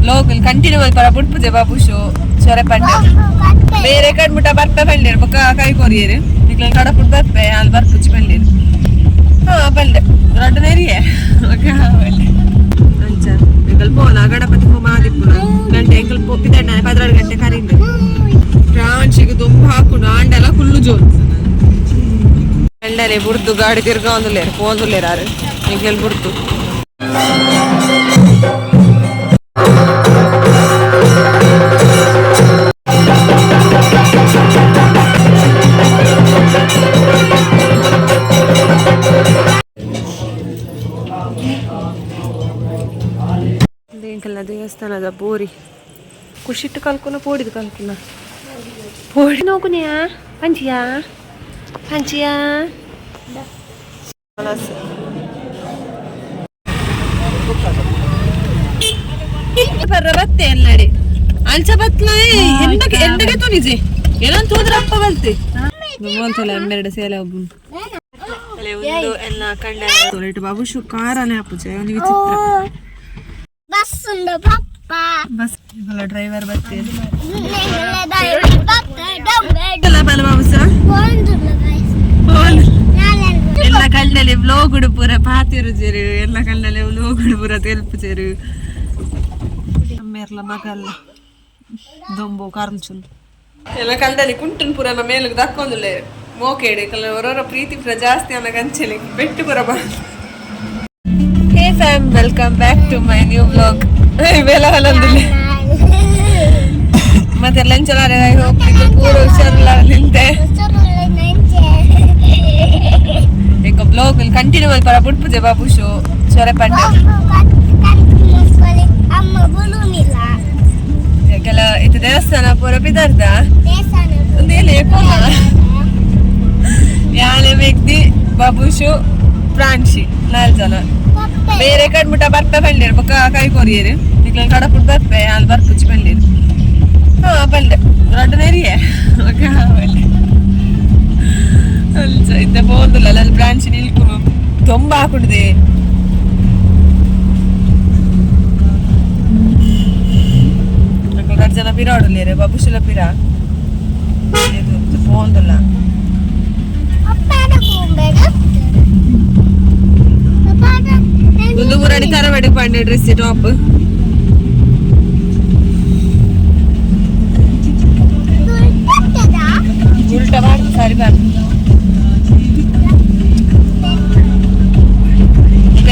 Blog continue ಮಲ್ಪರ ಬುಡ್ಪುಜೆ ಬಾಬುಶು ಚೊರೆಪಂಡೆ ಬೇರೆ ಕಡೆ ಮುಟ್ಟ ಬರ್ಪೆ ಬಂದಿರು ಬೊಕ್ಕ ಕೈ ಕೊರಿಯರು ನಿಕ್ಲ ಕಡ ಪುಟ್ ಬರ್ಪೆ ಅಲ್ಲಿ ಬರ್ಪುಚ್ಚಿ ಬಂದಿರು ಹಾ ಬಂದೆ ರೊಡ್ಡನೇರಿಯೇ ಬಂದೆ ಅಂಚ ಎಂಕಲ್ ಪೋನ ಗಣಪತಿ ಹೋಮ ಆದಿಪ್ಪುನ ಗಂಟೆ ಎಂಕಲ್ ಪಿದಣ್ಣ 16 ಗಂಟೆ ಕರೀಂದು ರಾಂಚಿಗೆ ತುಂಬ ಹಾಕೊಂಡು ಆಂಡೆಲ್ಲ ಫುಲ್ಲು ಜೋರು ಗಂಡನೆ ಬುಡ್ದು ಗಾಡಿ ತಿರ್ಗ ಒಂದುಲೇರು ಪೋಂದುಲೇರಾರು ಎಂಕಲ್ ಬುಡ್ತು ದೇವಸ್ಥಾನದ ಬೋರಿ ಖುಷಿಟ್ಟು ಕಲ್ಕೊನ ಪೋಡಿದು ಕಲ್ಕೊನ ಪೋಡಿ ನೋಕುನಿಯಾ ಪಂಚಿಯಾ ಪಂಚಿಯಾ ಬರ್ರ ಬತ್ತೆ ಎಲ್ಲಡಿ ಅಂಚ ಬತ್ಲ ಎಂಡಗೆ ತುನಿಜೆ ಏನಂತ ಹೋದ್ರಪ್ಪ ಬಲ್ತೆ ಒಂದ್ಸಲ ಎಂಬೆರಡು ಸೇಲೆ ಒಬ್ಬ ಒಂದು ಎಲ್ಲ ಕಂಡ ತೊಳೆಟ್ಟು ಬಾಬುಶು ಕಾರನೇ ಅಪ್ಪುಜೆ ಒಂದು ವಿಚಿತ್ರ ಬಸ್ ಉಂಡು ಪಪ್ಪ ಬಸ್ ಎಲ್ಲ ಡ್ರೈವರ್ ಬರ್ತೆ ಎಲ್ಲ ಕಣ್ಣಲ್ಲಿ ವ್ಲೋಗುಡು ಪೂರ ಪಾತಿರುಜೇರು ಎಲ್ಲ ಕಣ್ಣಲ್ಲಿ ವ್ಲೋಗುಡು ಪೂರ ತೆಲ್ಪುಜೇರು ಅಮ್ಮೆರ್ಲ ಮಗಲ್ಲ ದೊಂಬು ಕಾರ್ಲ್ಚುನ್ ಎಲ್ಲ ಕಣ್ಣಲ್ಲಿ ಕುಂಟನ್ ಪೂರ ನಮ್ಮ ಮೇಲಿಗೆ ದಕ್ಕೊಂದುಲ್ಲೆ ಮೋಕೇಡಿ ಕಲ್ಲ ಹೊರ ಪ್ರೀತಿ ಪೂರ ಜಾಸ್ತಿ ಅವನ ಕಂಚಲಿ ಬೆಟ್ಟು ಪೂರ ಬಂದು Hey fam, welcome back to my new vlog. Vela halandile. Matte lunch alla I hope you puro hushalla ninte. Eko vlog will continue malpara butpuje babu show chorepande. Amma bulunilla. Ekala itu devasthana pura pidarda. Devasthana. Undele pona. Yaane vekti babu show ಪ್ರಾಂಶಿ 4 ಜನ ಬೇರೆ ಕಡೆ ಮುಟ್ಟ ಬರ್ಪೆ ಬಂದಿರು ಬೊಕ್ಕ ಕೈ courier ನಿಕ್ಲ ಕಡ ಪುಟ್ ಬರ್ಪೆ ಅಲ್ಲಿ ಬರ್ಪುಚ್ಚಿ ಬಂದಿರು ಹಾ ಬಂದೆ ರೊಡ್ಡನೇರಿಯೇ ಬಂದೆ ಅಲ್ಚ ಇದ್ದೆ ಬೋಂದುಲ್ಲ ಅಲ್ಲಿ ಬ್ರಾಂಚ್ ನಿಲ್ಕು ತುಂಬ ಹಾಕೊಂಡಿದೆ ಜನ ಪಿರಾಡಲೇರೆ ಬಾಬುಶುಲ ಪಿರ ಬೋಂದುಲ್ಲ ಒಂದು ಊರಡಿ ತರಬೇಡಿ ಪಂಡೆ ಡ್ರೆಸ್ ಟಾಪ್ ಉಲ್ಟಾ ಮಾಡಿ ಸಾರಿ ಬಾರ್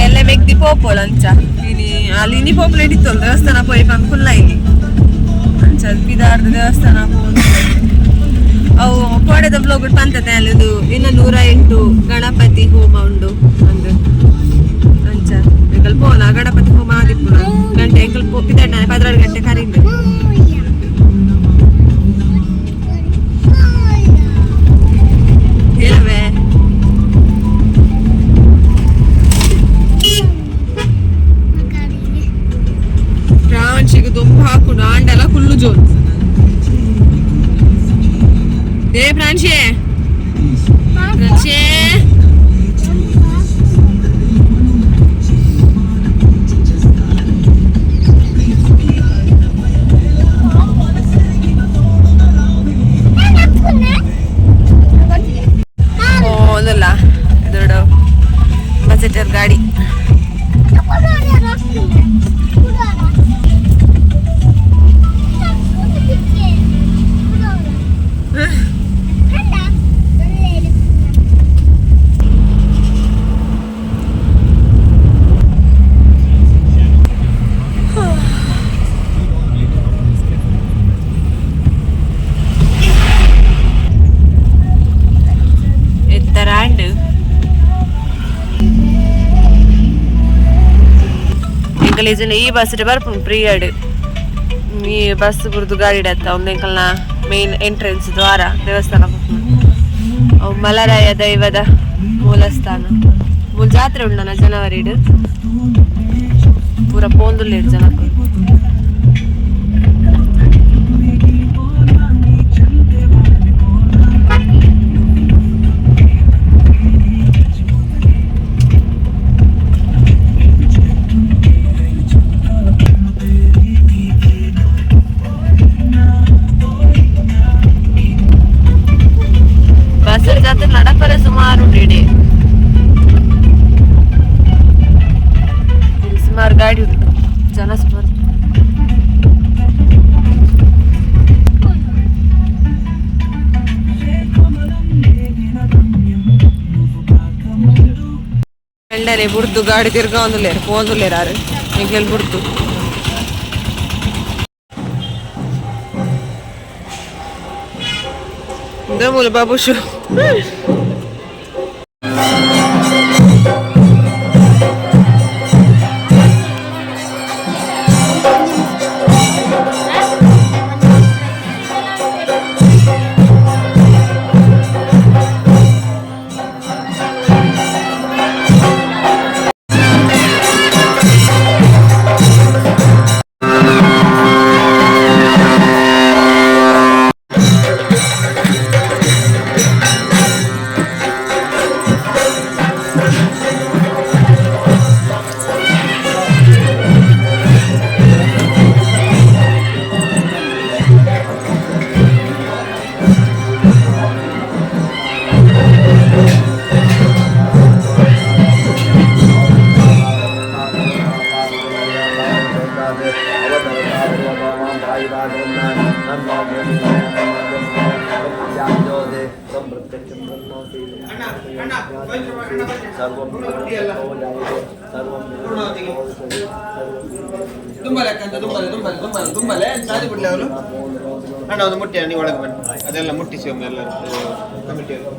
ಎಲ್ಲ ವ್ಯಕ್ತಿ ಪೋಪೋಲ್ ಅಂಚ ಇನಿ ಅಲ್ಲಿ ಇನಿ ಪೋಪಲ್ ಹಿಡಿತೋಲ್ ದೇವಸ್ಥಾನ ಪೋಯಿ ಪಂಕುಲ್ಲ ಇಲ್ಲಿ ಅಂಚ ಬಿದಾರ್ದ ದೇವಸ್ಥಾನ ಅವು ಕೋಡೆದ ಬ್ಲಾಗ್ ಪಂತತೆ ಅಲ್ಲಿದು ಇನ್ನು 108 ಗಣಪತಿ ಹೋಮ ಉಂಡು ಅಂದ್ರೆ ಅಂಚ ಎಂಕಲ್ ಪೋನ ಗಣಪತಿ ಹೋಮ ಆದಿಪ್ಪುನ ಗಂಟೆ ಎಂಕಲ್ ಪಿದಣ್ಣ 16 ಗಂಟೆ ಕರೀಂದು ಹೇಳವೆ ರಾಂಚಿಗೆ ತುಂಬ ಹಾಕೊಂಡು ಆಂಡೆಲ್ಲ ಫುಲ್ಲು ಜೋರು ಏ ಫ್ರಾನ್ಶೆ ಫ್ರಾನ್ಶೆ ಒಂದಲ್ಲ ದೊಡ್ಡ ಬಜೆಟರ್ ಗಾಡಿ ಈ ಬಸ್ ಬರ್ಪುಂಡು ಪ್ರಿಯಡ್ ಈ ಬಸ್ ಬುರ್ದು ಗಾಡಿ ಇಡತ್ತ ಒಂದೆಂಕಲ್ನ ಮೇನ್ ಎಂಟ್ರೆನ್ಸ್ ದ್ವಾರ ದೇವಸ್ಥಾನ ಅವು ಮಲರಾಯ ದೈವದ ಮೂಲಸ್ಥಾನ ಜಾತ್ರೆ ಉಂಡನ ಜನವರಿಡ್ ಪೂರ ಪೋಂದುಲ್ಲೇರು ಜನಕ್ಕೂ ನಡಪರೆ ಸುಮಾರು ಉಂಟು ಸುಮಾರು ಗಾಡಿ ಉಂಟು ಜನ ಸುಮಾರು ಎಲ್ಲರೇ ಬುಡ್ದು ಗಾಡಿ ತಿರ್ಗ ಒಂದುಲೇರು ಪೋದುಲೇರಾರು ಎಂಗೆಲ್ ಬುಡ್ದು ದಮುಲ್ ಬಾಬುಶು ತುಂಬಲೆ ಸಾದಿ ಬಿಡ್ಲಿ ಅವರು ಅಣ್ಣ ಒಂದು ಮುಟ್ಟಿ ನೀವು ಒಳಗೆ ಬನ್ನಿ ಅದೆಲ್ಲ ಮುಟ್ಟಿಸಿ ಒಮ್ಮೆ ಎಲ್ಲ ಕಮಿಟಿಯಲ್ಲಿ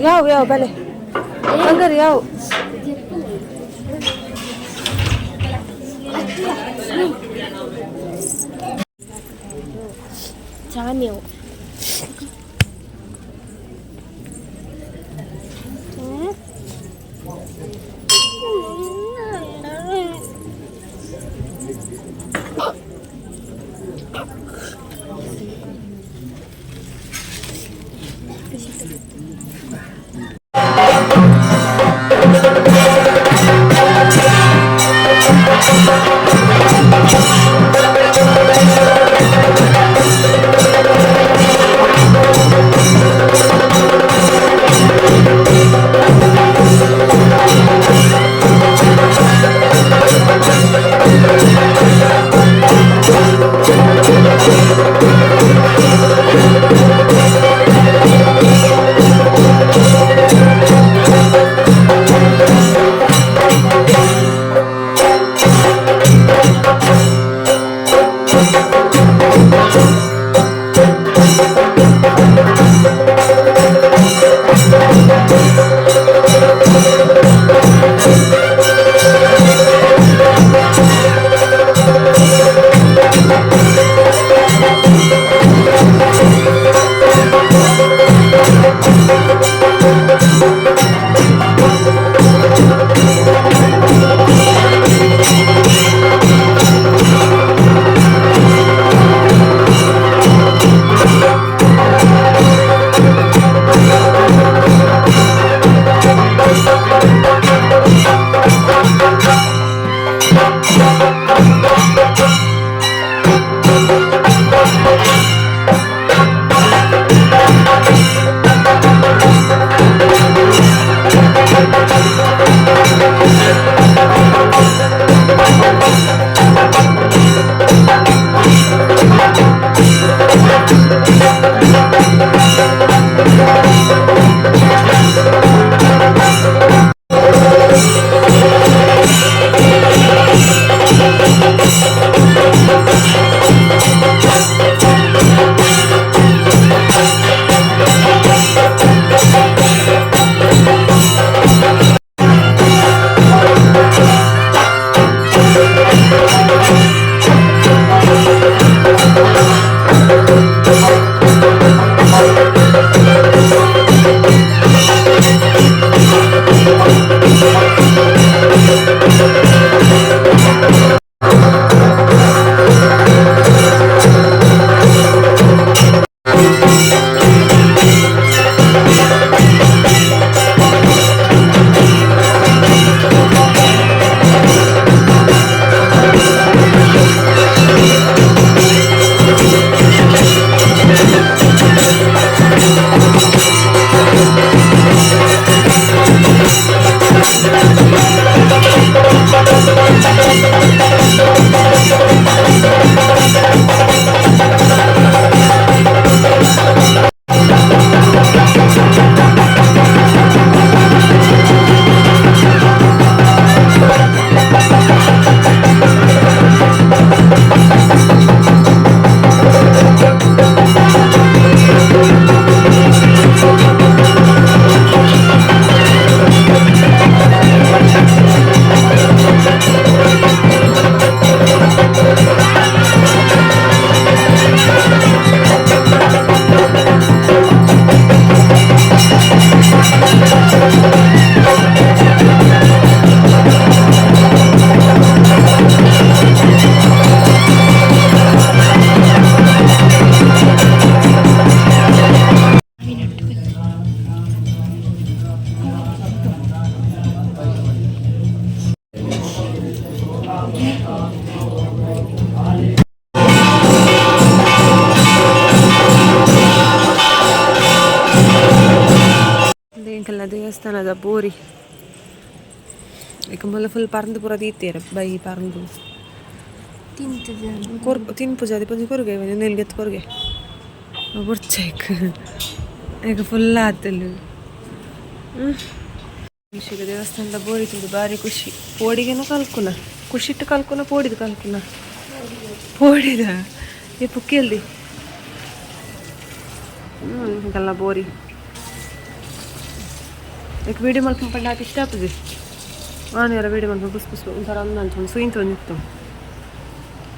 ಯಾವ ಬಲೆ ಹಂಗಾರೆ ಯಾವ ಚಾನ್ಯವು ದೇವಸ್ಥಾನದ ಬೋರಿ ಈಗ ಮೊದಲು ಫುಲ್ ಪರಂದು ಪೂರ ತೀರ್ತೀರ ಬೈ ಪರಂದು ತಿನ್ಪುಜಾದಿ ಪಂಜಿ ಕೊರ್ಗೆ ನೆಲ್ಗೆತ್ ಕೊರ್ಗೆ ಬುರ್ಚೈಕ್ ಈಗ ಫುಲ್ ಆತಲ್ಲಿ ಖುಷಿಗ ದೇವಸ್ಥಾನದ ಬೋರಿ ತಿಂದು ಭಾರಿ ಖುಷಿ ಪೋಡಿಗೆನೂ ಕಲ್ಕುನ ಖುಷಿಟ್ಟು ಕಲ್ಕುನ ಪೋಡಿದು ಕಲ್ಕುನ ಪೋಡಿದ ಈ ಪುಕ್ಕಿಯಲ್ದಿ ಹಿಂಗೆಲ್ಲ ಬೋರಿ ಈಗ ವೀಡಿಯೋ ಮಾಡ್ಕೊಂಡು ಹಾಕಿ ಇಷ್ಟ ಆಗ್ತದೆ ನಾನು ಯಾರ ವೀಡಿಯೋ ಮಾಡ್ಕೊಂಡು ಪುಸ್ ಪುಸ್ ಒಂಥರ ಅಂದು ಸುಯಿಂತ ಒಂದಿತ್ತು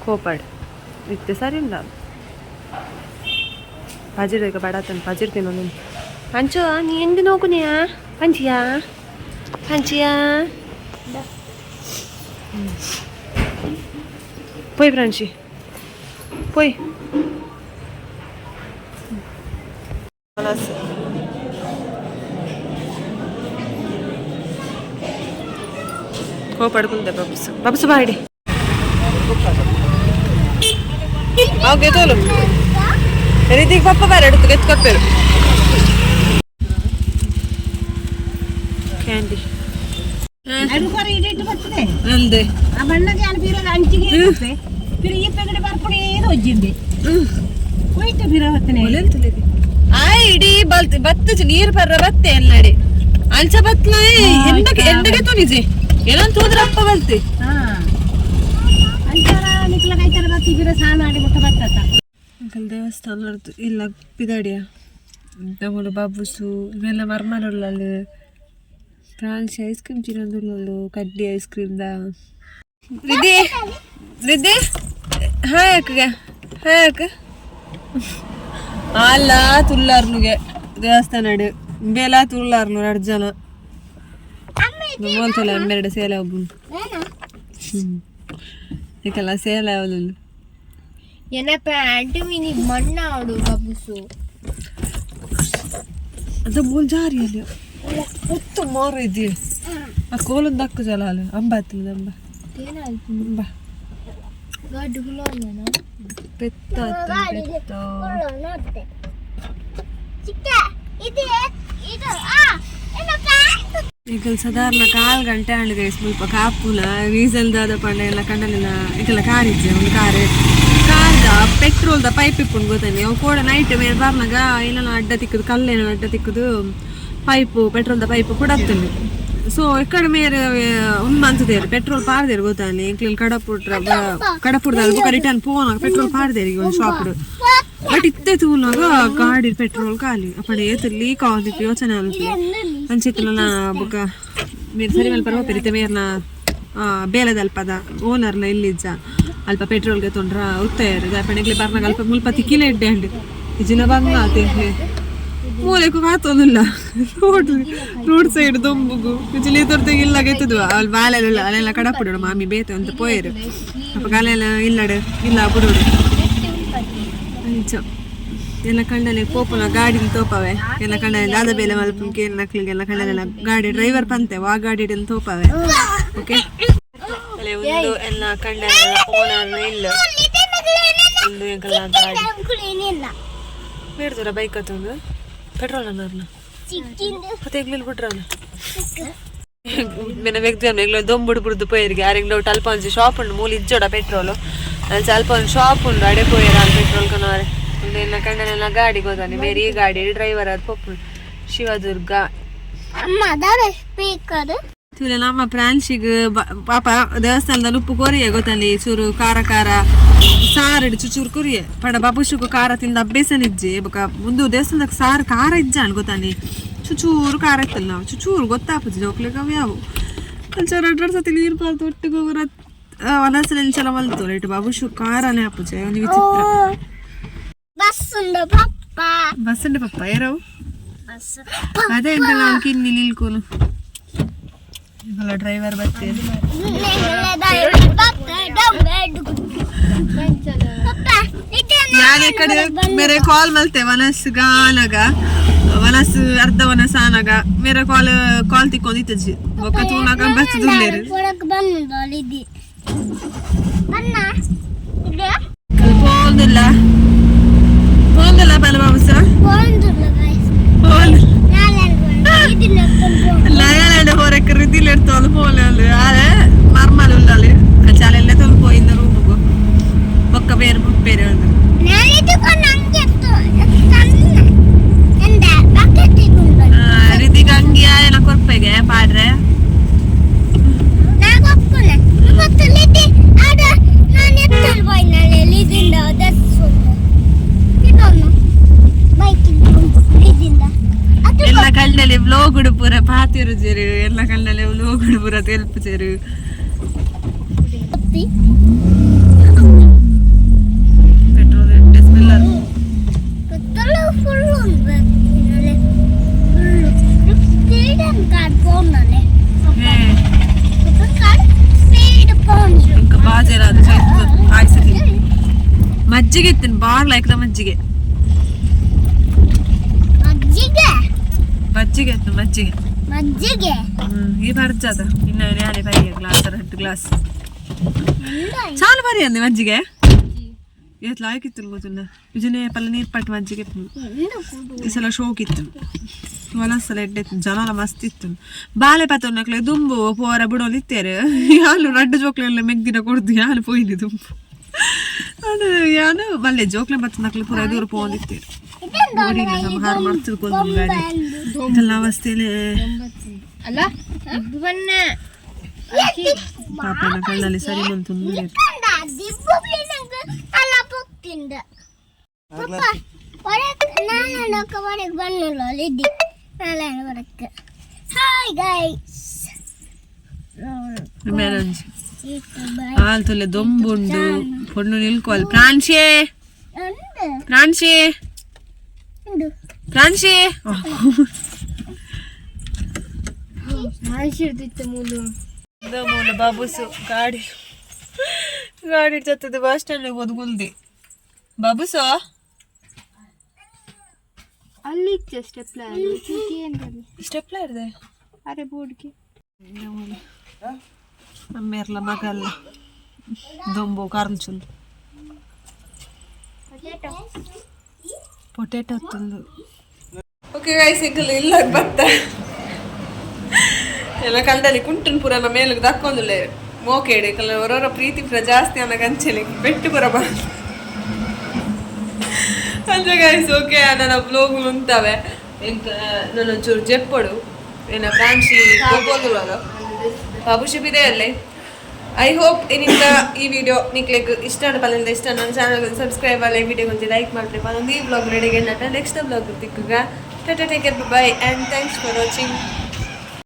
ಕೋಪಾಡ್ ಇತ್ತೆ ಸರಿ ಇಲ್ಲ ಪಜಿರ್ಗ ಬೇಡಾತನ್ ಪಜಿರ್ತೀನಿ ನಾನು ಪಂಚು ನೀ ಎಂದು ನೋಕುನಿಯಾ ಪಂಚಿಯಾ ಪಂಚಿಯಾ ಪೋಯ್ ಫ್ರಾನ್ಶಿ ಪೋಯ್ కోపడుకుంటే బబ్స్ బబ్స్ బాడి ఓకే తోలు రీతికి పప్ప బార ఎడుతు ఎత్తుకొప్పారు ಕ್ಯಾಂಡಿ ಅಡುಕರೆ ಇಡಿಟ್ಟು ಬರ್ತದೆ ಅಂದೆ ಆ ಬಣ್ಣಗೆ ಅನ್ಬಿರೋದು ಅಂಚಿಗೆ ಇರುತ್ತೆ ಫಿರ್ ಈ ಪೆಗಡೆ ಬರ್ಪುಡಿ ಏನು ಒಜ್ಜಿಂದೆ ಹೋಯ್ತು ಬಿರೋ ಹೊತ್ತನೆ ಒಲೆಂತಲಿದೆ ಆಯ್ ಇಡಿ ಬತ್ತ ನೀರು ಬರ್ರ ಬತ್ತೆ ಎಲ್ಲಡಿ ಅಂಚ ಬತ್ಲ ಎಂದಗೆ ತೋನಿಜೆ ಏನಂತ ಹೋದ್ರಪ್ಪ ಬಲ್ತಿ ಹಾ ಅಂಚಾರ ನಿಕ್ಲ ಕೈತರ ಬತ್ತಿ ಬಿರೋ ಸಾನ ಆಡಿ ಮುಟ್ಟ ಬತ್ತತ ಅಂಕಲ್ ದೇವಸ್ಥಾನ ಇಲ್ಲ ಪಿದಾಡಿಯ ತಗೊಳ್ಳು ಬಾಬುಸು ಇವೆಲ್ಲ ಮರ್ಮರುಳ್ಳಲು ಫ್ರಾನ್ಸ್ ಐಸ್ ಕ್ರೀಮ್ ಚಿನ್ನದುಳ್ಳಲು ಕಡ್ಡಿ ಐಸ್ ಕ್ರೀಮ್ದ ರಿದ್ದಿ ಹಾಯಕ್ಕೆ ಅಲ್ಲ ತುಳ್ಳಾರ್ನುಗೆ ದೇವಸ್ಥಾನ ಬೇಲ ತುಳ್ಳಾರ್ನು 2 ಜನ ಮೋಲ್ತಲ್ಲ ಎಮ್ಮೆರಡು ಸೇಲೆ ಒಬ್ಬನು ಈಗೆಲ್ಲ ಸೇಲೆ ಯಾವುದು ಏನಪ್ಪ ಆಂಟಿ ಮಿನಿ ಮಣ್ಣ ಆಡು ಬಾಬುಸು ಅದು ಮೂಲ್ ಜಾರಿಯಲ್ಲಿ ಉತ್ತು ಮಾರು ಇದೆಯಾ ಆ ಕೋಲೊಂದು ದಕ್ಕು ಜಲ ಅಲ್ಲ ಅಂಬ ಹತ್ತಿಲ್ಲ ಅಂಬ ಏನಾಯ್ತು ಅಂಬ ಗಡ್ಡುಗಳು ಅಲ್ಲನ ಪೆತ್ತ ಪೆತ್ತ ಈಗ ಸಾಧಾರಣ 1/4 ಗಂಟೆ ಹಣ್ಣಿಗೆ ಸ್ವಲ್ಪ ಕಾಪುನ ಡೀಸೆಲ್ದಾದ ಪಂಡ ಎಲ್ಲ ಕಂಡಲಿನ ಈಗೆಲ್ಲ ಕಾರಿದ್ದೆ ಒಂದು ಕಾರ್ದ ಪೆಟ್ರೋಲ್ದ ಪೈಪ್ ಇಪ್ಪುಂಡು ಗೊತ್ತಾನೆ ಅವು ಕೂಡ ನೈಟ್ ಮೇಲೆ ಬರ್ನಾಗ ಏನೇನೋ ಅಡ್ಡ ತಿಕ್ಕದು ಕಲ್ಲೇನೋ ಅಡ್ಡ ತಿಕ್ಕದು ಪೈಪು ಪೆಟ್ರೋಲ್ದ ಪೈಪು ಕೂಡ ಆಗ್ತದೆ ಸೊ ಇಕ್ಕಡೆ ಮೇಲೆ ಒಂದು ಮಂತದೇರು ಪೆಟ್ರೋಲ್ ಪಾರ್ದೇರು ಗೊತ್ತಾನೆ ಇಂಕ್ಲಿಲ್ ಕಡಪುರದಲ್ಲಿ ರಿಟರ್ನ್ ಪೋನ ಪೆಟ್ರೋಲ್ ಪಾರ್ದೇರಿ ಒಂದು ಶಾಪ್ಡು ಬಟ್ ಇತ್ತೆ ತೂನಾಗ ಗಾಡಿ ಪೆಟ್ರೋಲ್ ಖಾಲಿ ಅಪ್ಪಡೆ ಏತಲ್ಲಿ ಕಾದಿತ್ತು ಯೋಚನೆ ಆಗುತ್ತೆ ಅಂಚಿತ್ತಲ್ಲ ನಾ ಬೊಕ್ಕ మీరు ಸರಿ ಮೇಲೆ ಪರ್ವ ಪೆರಿತೆ ಮೇರ್ನ ಬೇಲದಲ್ಪದ ಓನರ್ನ ಇಲ್ಲಿಜ್ಜ ಅಲ್ಪ ಪೆಟ್ರೋಲ್ಗೆ ತೊಂಡ್ರ ಉತ್ತಾಯರು ದಾಪಣೆಗ್ಲಿ ಬರ್ನಾಗ ಅಲ್ಪ ಮುಲ್ಪ ತಿಕ್ಕಿಲೆ ಇಡ್ಡೆ ಹಂಡಿ ಇಜಿನ ಬಂಗ ಆತೇನೆ ಮೂಲೆಗೂ ಕಾತೋದಿಲ್ಲ ರೋಡ್ ಸೈಡ್ ದೊಂಬುಗು ಇಜಿಲಿ ತೊರ್ತೆಗೆ ಇಲ್ಲಾಗೈತದು ಅಲ್ಲಿ ಬಾಲೆಲ್ಲ ಅಲ್ಲೆಲ್ಲ ಕಡಪುಡೋಡು ಮಾಮಿ ಬೇತೆ ಅಂತ ಪೋಯರು ಅಪ್ಪ ಕಾಲೆಲ್ಲ ಇಲ್ಲಡು ಇಲ್ಲ ಬಿಡೋಡು ಅಂಚ ಎಲ್ಲ ಕಂಡನೆ ಪೋಪನ ಗಾಡಿ ತೋಪವೆ ಎಲ್ಲ ಕಂಡನೆ ದಾದ ಬೇಲೆ ಮಲ್ಪಂಕೆ ನಕ್ಲಿಗೆ ಎಲ್ಲ ಕಂಡನೆಲ್ಲ ಗಾಡಿ ಡ್ರೈವರ್ ಪಂತೆ ವಾ ಗಾಡಿ ತೋಪವೆ ಓಕೆ ಒಂದು ಎಲ್ಲ ಕಂಡನೆಲ್ಲ ಓನರ್ ಇಲ್ಲ ಒಂದು ಎಂಕಲ್ಲ ಗಾಡಿ ಬೇಡ್ದೂರ ಬೈಕ್ ಹತ್ತೊಂದು ಪೆಟ್ರೋಲ್ ಅನ್ನೋರ್ನ ಮತ್ತೆ ಎಗ್ಲಿಲ್ ಬಿಟ್ರಲ್ಲ ಮೇನ ವ್ಯಕ್ತಿ ಎಗ್ಲ ದೊಂಬುಡು ಬಿಡುದು ಪೋಯರಿಗೆ ಯಾರಿಗೆ ಡೌಟ್ ಅಲ್ಪ ಒಂದು ಶಾಪ್ ಉಂಡು ಮೂಲ ಇಜ್ಜೋಡ ಪೆಟ್ರೋಲು ಅಲ್ಲಿ ಅಲ್ಪ ಒಂದು ಶಾಪ್ ಉಂಡು ಅಡೆ ಪೋಯರ ಅಲ್ಲಿ ಪೆಟ್ರೋಲ್ ಕನೋರೆ ಒಂದು ಎಲ್ಲ ಕಂಡನೆಲ್ಲ ಗಾಡಿ ಗೊತ್ತಾನೆ ಬೇರೆ ಈ ಗಾಡಿ ಡ್ರೈವರ್ ಅದು ಪಪ್ಪು ಶಿವದುರ್ಗ ನಮ್ಮ ಫ್ರಾನ್ಸಿಗೆ ಪಾಪ ದೇವಸ್ಥಾನದಲ್ಲಿ ಉಪ್ಪು ಕೊರಿಯೆ ಗೊತ್ತಾನೆ ಚೂರು ಖಾರ ಖಾರ ಸಾರಡು ಚೂರು ಕೊರಿಯೆ ಪಡ ಬಾಬುಶುಕು ಖಾರ ತಿಂದ ಅಭ್ಯಾಸ ನಿಜ್ಜೆ ಬೊಕ ಮುಂದೆ ದೇವಸ್ಥಾನದಾಗ ಸಾರು ಖಾರ ಇಜ್ಜಾಣ ಗೊತ್ತಾನೆ ಚೂರು ಖಾರ ಇತ್ತಲ್ಲ ನಾವು ಚೂರು ಗೊತ್ತಾಪುಜಿ ಜೋಕ್ಲಿಗೆ ಅವು ಯಾವು ಒಂಚೂರು 2 ಸತಿ ನೀರು ಪಾಲ್ತು ಒಟ್ಟಿಗೆ ಹೋಗೋರ ಒಲಸಲ ಎಂಚಲ ಮಲ್ತು ರೈಟ್ ಬಾಬುಶು ಖಾರನೇ ಹಾಪುಜೆ ಒಂದು ವಿಚಿತ್ರ ಬಸ್ ಉಂಡು ಪಪ್ಪ ಯಾರವು ಅದೇ ಅಂತ ನಾವು ಕಿನ್ನಿ ನಿಲ್ಕೋನು ಇವಲ್ಲ ಡ್ರೈವರ್ ಬರ್ತೀರಿ ಯಾನೆ ಕಡೆ ಮೇರೆ ಕಾಲ್ ಮಲ್ತೆ ವನಸ್ ಗಾನಗ ವನಸ್ ಅರ್ಧ ವನಸ್ ಆನಗ ಮೇರೆ ಕಾಲ್ ತಿಕ್ಕೊಂಡಿತ್ತಜ್ಜಿ ಬೊಕ್ಕ ತೂನಾಗ ಬಸ್ ದುಲ್ಲೇರು ಪೋಂದಿಲ್ಲ ಬಲ ಬಾಬು ಸರ್ ಕಣ್ಣಲ್ಲಿ ವ್ಲೋಗುಡು ಪೂರ ಪಾತಿರುಜೇರು ಎಲ್ಲ ಕಣ್ಣಲ್ಲಿ ವ್ಲೋಗುಡು ಪೂರ ತೆಲ್ಪುಜೇರು ಪೆಟ್ರೋಲ್ ಸ್ಮೆಲ್ಲರ್ ఇంకా బాగా అది ఆయిసకి మజ్జిగ ఎత్తాను బాగా లైక్ మజ్జిగ ಮಜ್ಜಿಗೆ ಎತ್ತು ಮಜ್ಜಿಗೆ ಈ ಬರ್ಜದ ಇನ್ನ ಯಾರೇ ಬರಿಯ ಗ್ಲಾಸ್ 2 ಗ್ಲಾಸ್ ಚಾಲು ಬರಿ ಅಂದೆ ಮಜ್ಜಿಗೆ ಇವತ್ತು ಲಾಯ್ಕಿತ್ತು ಗೊತ್ತಿಲ್ಲ ಇದನ್ನೇ ಪಲ್ಲ ನೀರು ಪಟ್ಟು ಮಜ್ಜಿಗೆ ಈ ಸಲ ಶೋಕಿತ್ತು ಹೊಲಸಲ ಎಡ್ಡೆತ್ತು ಜನ ಮಸ್ತ್ ಇತ್ತು ಬಾಳೆ ಪತ್ತೊನ್ನಕ್ಲೆ ದುಂಬು ಪೋರ ಬಿಡೋಲಿತ್ತೇರು ಯಾರು ರಡ್ಡು ಜೋಕ್ಲೆಲ್ಲ ಮೆಗ್ದಿನ ಕೊಡ್ದು ಯಾರು ಪೋಯ್ಲಿ ದುಂಬು ಅದು ಯಾನು ಬಲ್ಲೆ ಜೋಕ್ಲೆ ಪತ್ತೊನ್ನಕ್ಲೆ ಪೂರ ದೂರ ಪೋಂದಿತ್ತೇರು ನಮ್ಮ ಹಾರು ಮಾಡ್ತಿರ್ಕೊಂಡು ಗಾಡಿ ಇದೆಲ್ಲ ಅವಸ್ಥೆಯಲ್ಲಿ ಅಲ್ಲ ಪಾಪನ ಕಣ್ಣಲ್ಲಿ ಸರಿ ಬಂತು ಆಲ್ತೊಲ್ಲೆ ದೊಂಬುಂಡು ಪೊಣ್ಣು ನಿಲ್ಕೋಲ್ ಪ್ರಾಂಶಿ ಮೂಲ ಬಾಬುಸು ಗಾಡಿ ಚತ್ತದ ಬಸ್ ಸ್ಟ್ಯಾಂಡ್ ಹೋದ್ ಗುಲ್ದಿ ಬಾಬುಸು ಅಲ್ಲಿ ಸ್ಟೆಪ್ಲರ್ ಇದೆ ಅರೆ ಬೋರ್ಡ್ಗೆ ಅಮ್ಮೇರ್ಲ ಮಗಲ್ಲ ದೊಂಬು ಕಾರ್ಲ್ಚುಲ್ ಪೊಟೇಟೊ ತಂದು ಓಕೆ ಗೈಸ್ ಈಗಲೂ ಇಲ್ಲ ಭತ್ತ ಎಲ್ಲ ಕಂಡಲ್ಲಿ ಕುಂಟನ್ ಪುರ ನಮ್ಮ ಮೇಲಿಗೆ ದಕ್ಕೊಂದಿಲ್ಲ ಮೋಕೇಡಿ ಕಲ್ಲ ಅವರವರ ಪ್ರೀತಿ ಪುರ ಜಾಸ್ತಿ ಅನ್ನೋ ಕಂಚಲಿ ಬೆಟ್ಟು ಪುರ ಬಂದು ಅಂದ್ರೆ ಗೈಸ್ ಓಕೆ ನನ್ನ ಬ್ಲೋಗ್ಗಳು ಉಂಟವೆ ನನ್ನ ಚೂರು ಜೆಪ್ಪಡು ಏನ ಫ್ರಾನ್ಸಿ ಹೋಗೋದಿರುವಾಗ ಬಾಬುಶಿ ಇದೆ ಅಲ್ಲೇ ಐ ಹೋಪ್ ಏನಿಂದ ಈ ವಿಡಿಯೋ ನಿಕ್ಲೆಗ್ ಇಷ್ಟ ಪಲ್ಲಿಂದ ಇಷ್ಟ ನನ್ನ ಚಾನಲ್ಗೆ ಸಬ್ಸ್ಕ್ರೈಬ್ ಅಲ್ಲ ಈ ವಿಡಿಯೋ ಕೊಂಚ ಲೈಕ್ ಮಾಡ್ಬೇಕು ಅದೊಂದು ಈ ಬ್ಲಾಗ್ ರೆಡಿಗೆ ನೆಕ್ಸ್ಟ್ ಬ್ಲಾಗ್ ತಿಕ್ಕುಗ tata take care bye and thanks for watching